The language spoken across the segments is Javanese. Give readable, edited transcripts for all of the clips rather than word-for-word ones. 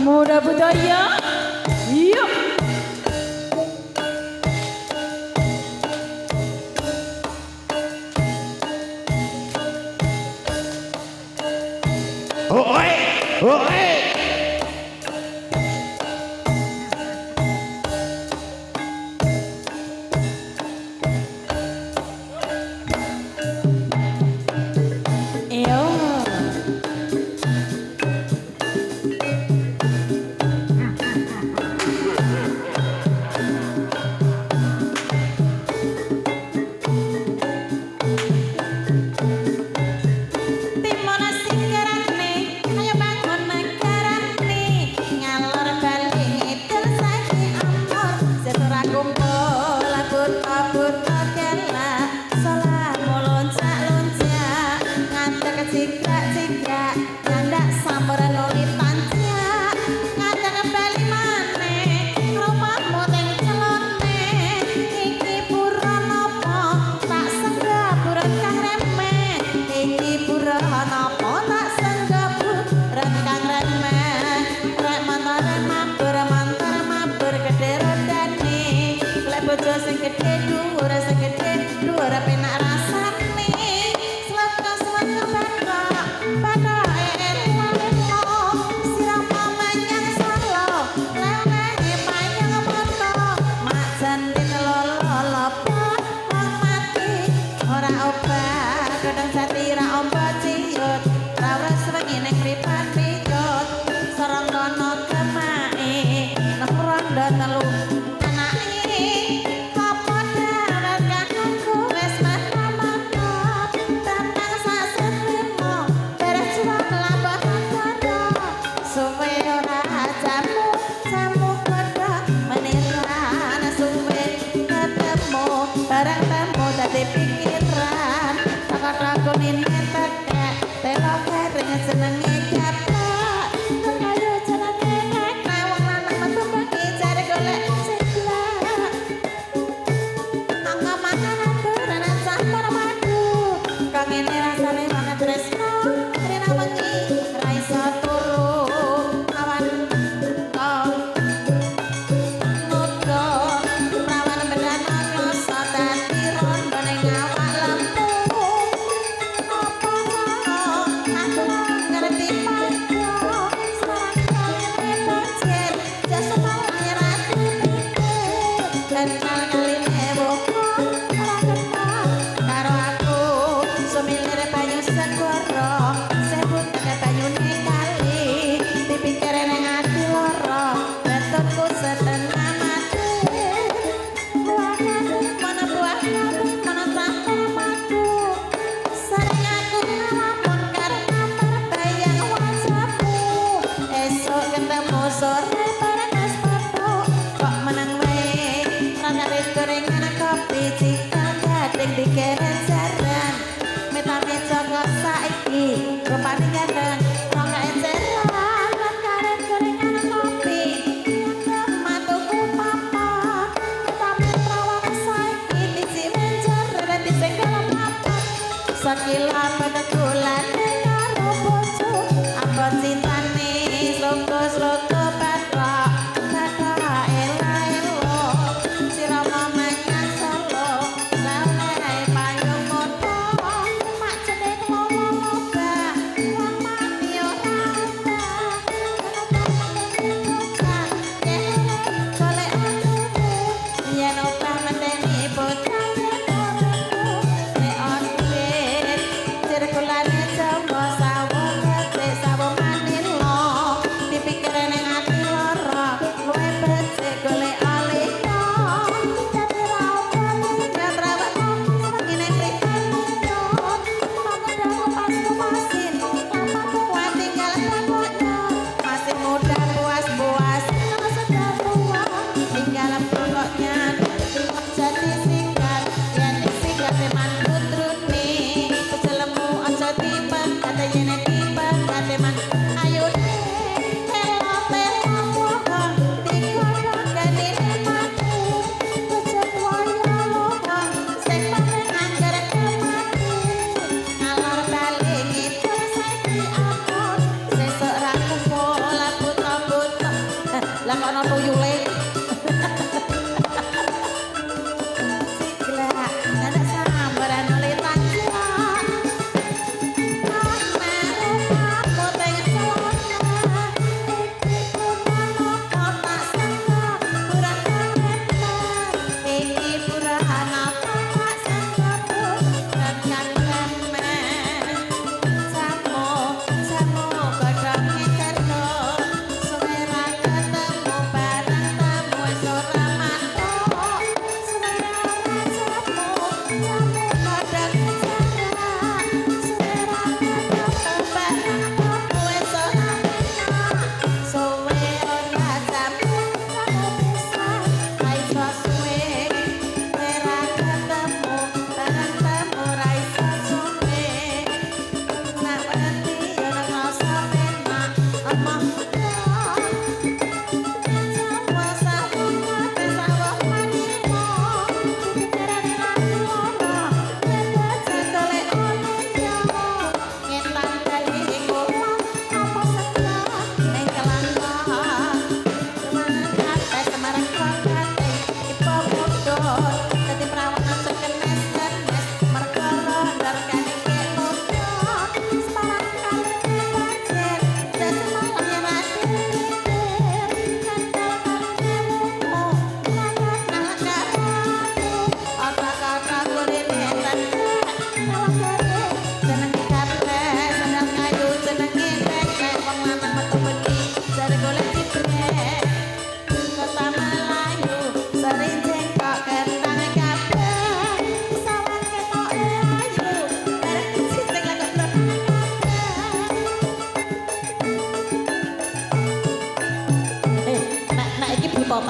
Muda budaya, yuk. Sing gede dhuwur sing gede dhuwur penak rasane slek-slek bathake elo sirama menyang solo lene panyang moto mak jandin lolo wong mati ora obat kadang satira ombo ciut rawas wengi ning ripan piyut sareng kono kemake nang rondo telu barang temu dadi pikiran takut-takut ini tekek telo kering senenge japlak ayo jalan nenek nah wong lanang metu bengi cari golek seblak angga mangan aturan campur madu kang ngene rasane banget tresno rena wengi ra iso turu awan kau sore panas foto kok menang wae rangarit gorengan kopi cikal gading dikeren jaran metane cokok saiki rupane gandeng rongga eceran rangarit gorengan kopi yang matuku papa metane perawan saiki disi menjar dan disenggol papa sakila pada kulan karo bojo apa cintane sloko-sloko circulane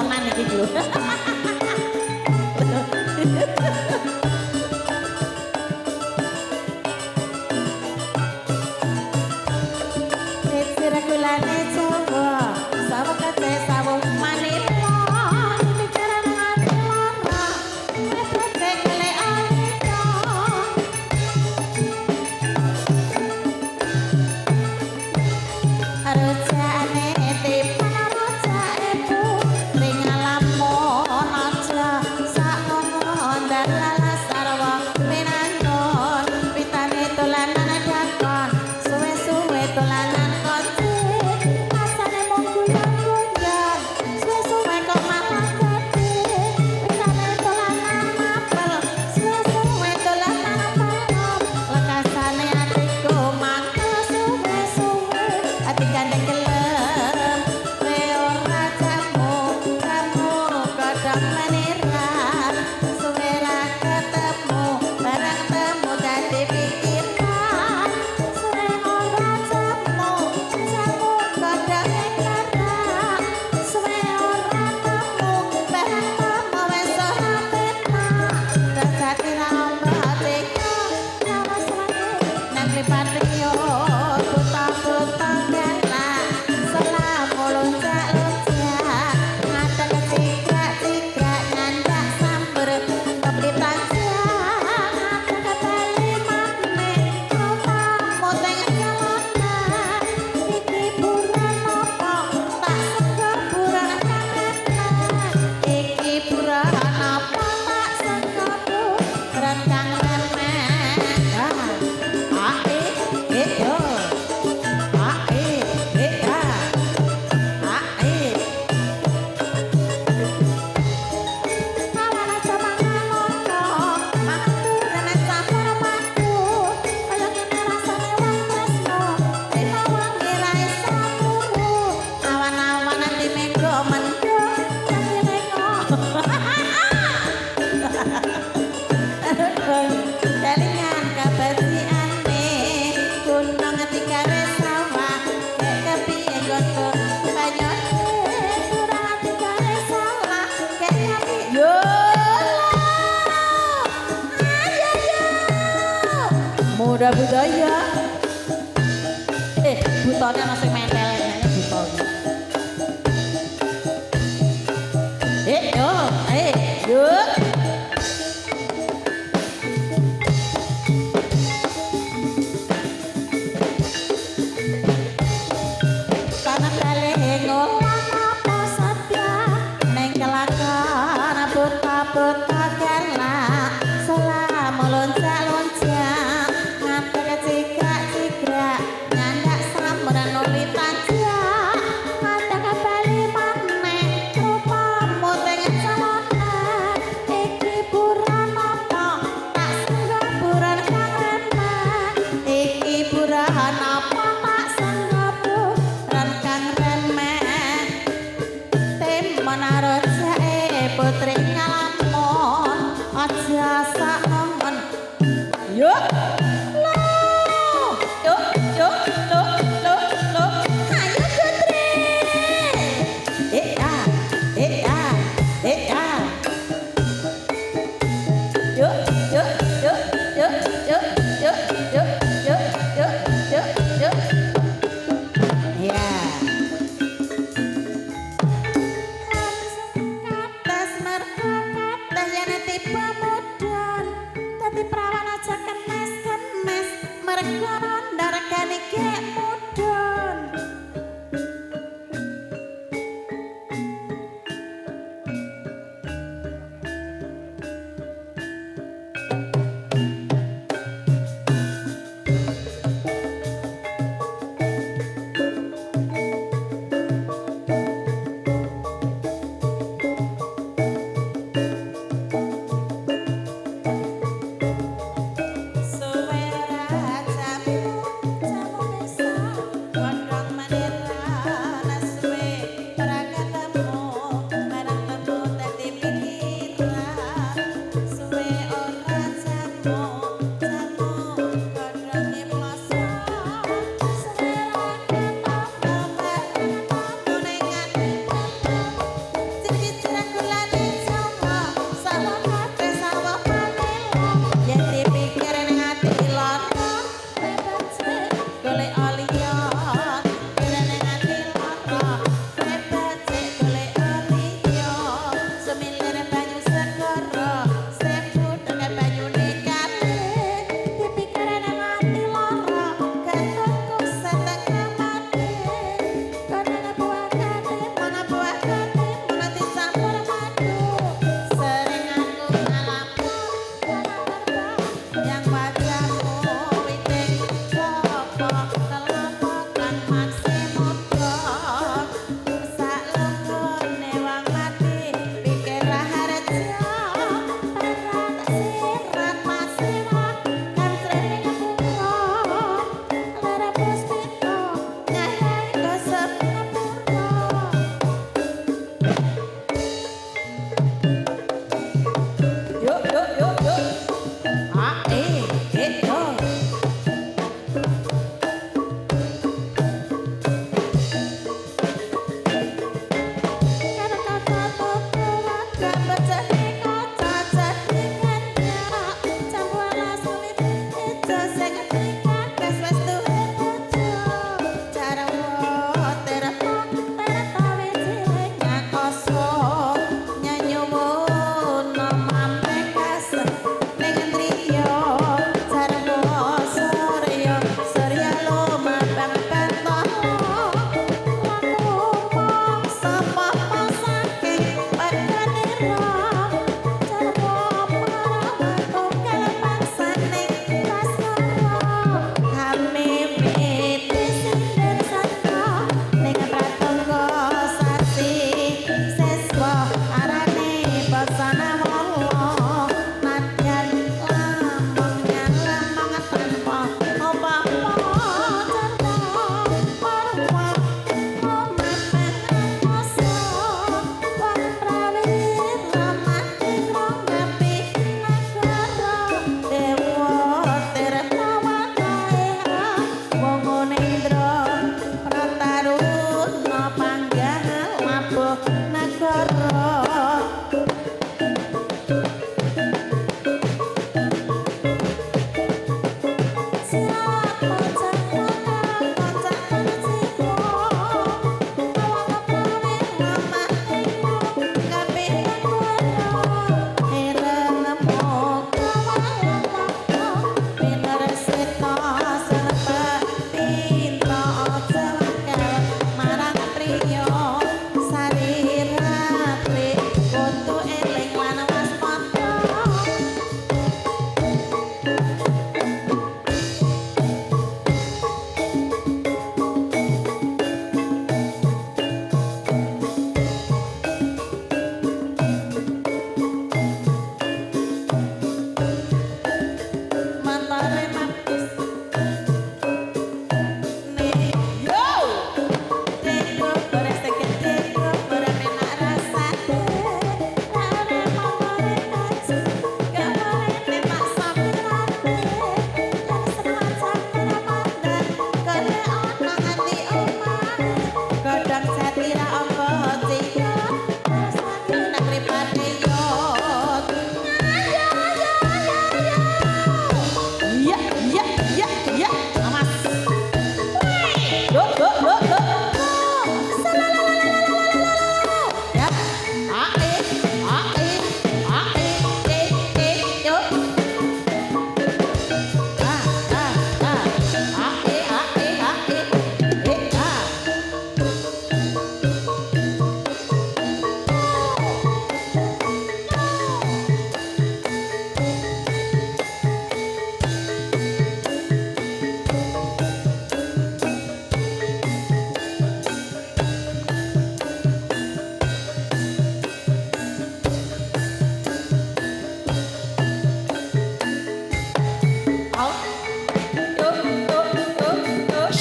tenan iki lho. Sira kulane Jawa, sawet kate sawung manila, pikiran ati lara, mepete kele alita. Rojane tipan rojane bu, ring lamun aja sakmono dalala sarwa pinanggon, pitane dolanan dakon, suwe-suwe dolanan konci, rasane mung guyon-guyon, suwe-suwe kok malah dadi, pitane dolanan apel, suwe-suwe dolanan balon, lekasane atiku mangkel suwe-suwe, ati gandeng gelem, kowe ora jamu, kamu kodhok meniran, suwe ra ketemu, barang temu dadi pikiran, suwe ora jamu, jamu kodhok meniran, suwe ora temu, barang temu wis ora penak, dadi ra mbadeka, lawas wae nang mripatrio, buta-buta galak, selamu lonjak-lonjak, ngadeg cigrak-cigrak, nyandak samber, kopi tajam, ngadeg bali maneh, rupamu teng jalanan, iki buran apa, tak sego buran kangenan, iki buran apa, tak sego buran kangenan. Yo. Kawan aja mangan ono, mantu dan campur madu, kaya ngene rasane wong tresno, dina wangi ra iso turu, awan-awan ati menggo mendung, dadi lengo. Kelingan kebersihanne, gunung tikare sawah, kek kepiye nggonku banyune, kurang tikare salah, kek nyapi yo ayo muda budaya butone ana sing mentel buta yo tanah kali ngomong apa saja neng kelakon buta-buta galak selama lonjak-lonjak ngadeg cigrak-cigrak nyandak samberan nuli tajak ngadeg bali maneh rupamu teng jalanan iki buran apa tak senggo buran kangenan iki buran apa tak senggo buran kangenan temen arojake putri ngalamun aja sak nemen yuk lo ayo putri ya katas mergo katas yen tiba mudhun dadi prawan aja kenes-kenes mergo ronda regane gek mudhun. Suwe ra jamu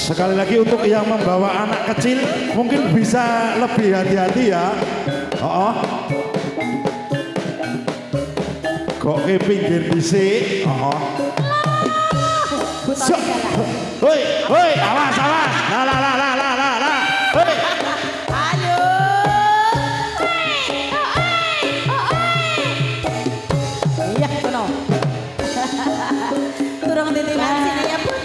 Sekali lagi untuk yang membawa anak kecil mungkin bisa lebih hati-hati ya. Oh, kok ke pinggir dhisik. Oh. Hoi, hoi, awas, awas. La. Hoi. Ayo. Iya, Puno. Turun titipan sini ya, Puno.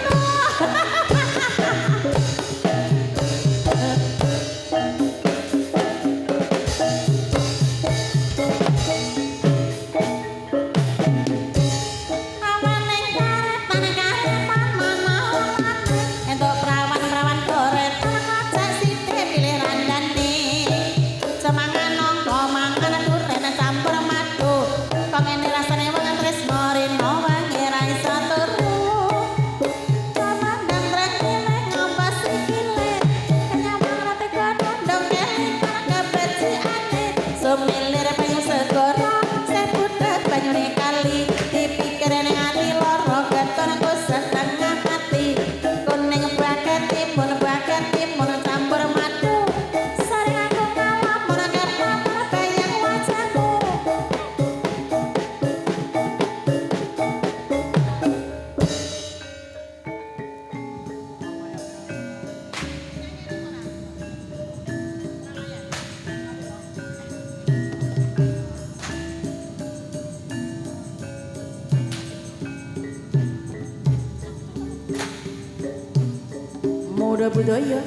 Muda budaya.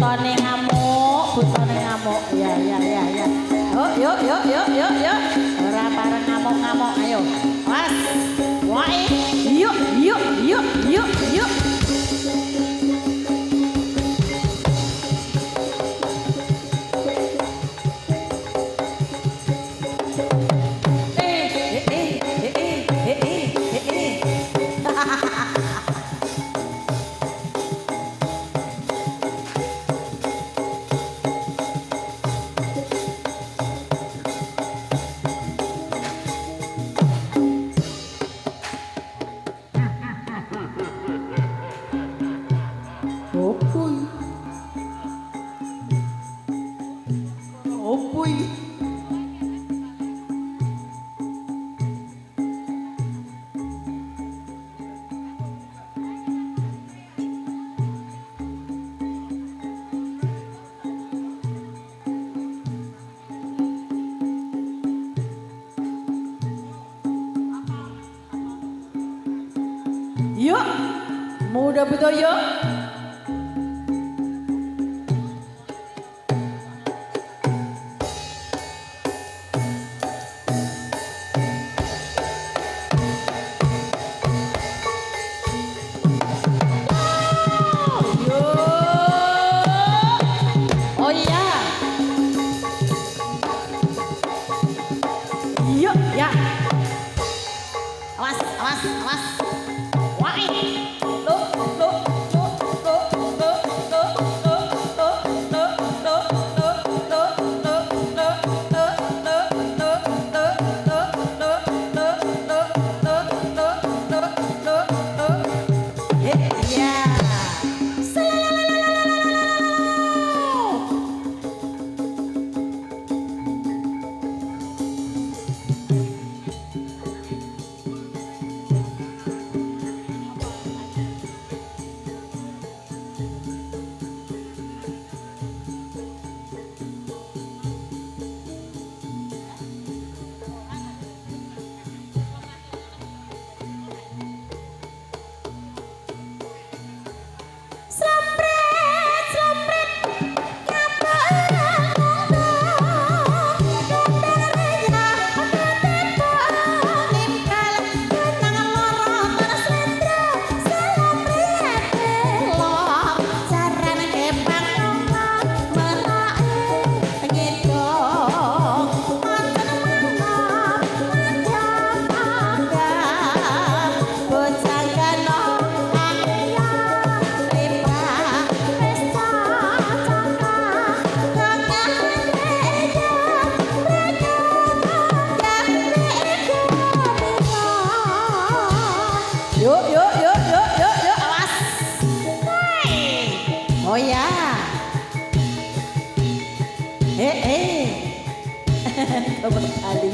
butone ngamuk, butone ngamuk. Ya ya ya ya. Yuk yuk yuk yuk yuk yuk. Ora pareng ngamuk-ngamuk ayo. Was. Wae. Yuk yuk yuk yuk yuk. Opui. Opui. Yuk, muda betul yuk. Oh iya. Yuk, ya. Awas, awas, awas. Wai. Tuh, tuh, tuh, tuh, tuh, tuh, tuh, tuh, tuh, tuh, tuh, tuh, tuh, tuh, tuh, Yuk, yuk, yuk, yuk, yuk, yuk, awas. Oh ya. Kembali.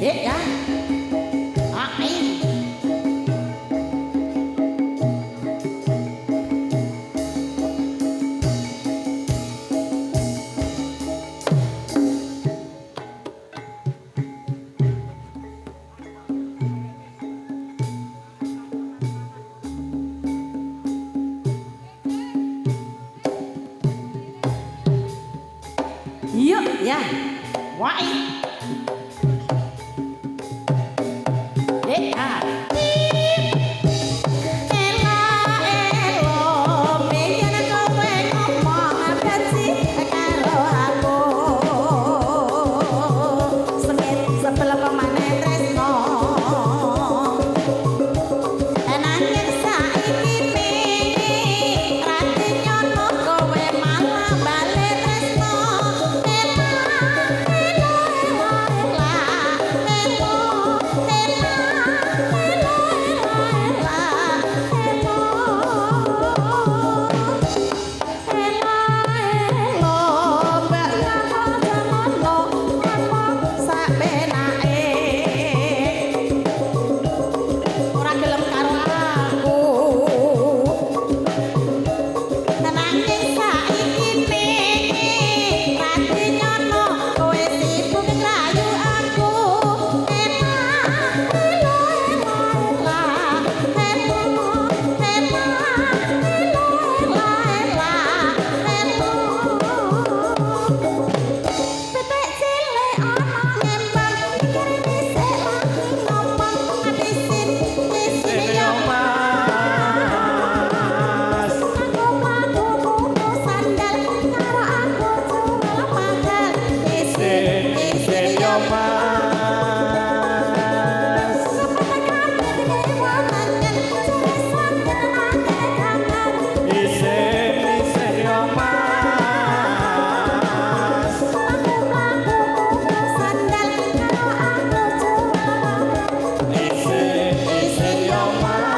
Ya. Yuk ya. Wai. Ah. Aku mas isin yo mas isin yo mas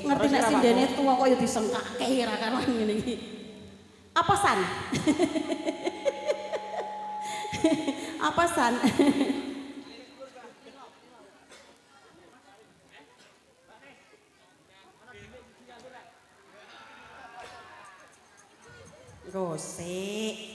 Ngerti nek sindene tuwa kok ya disengkake ra karuan ngene iki. Apa san? Apa san? Gosek.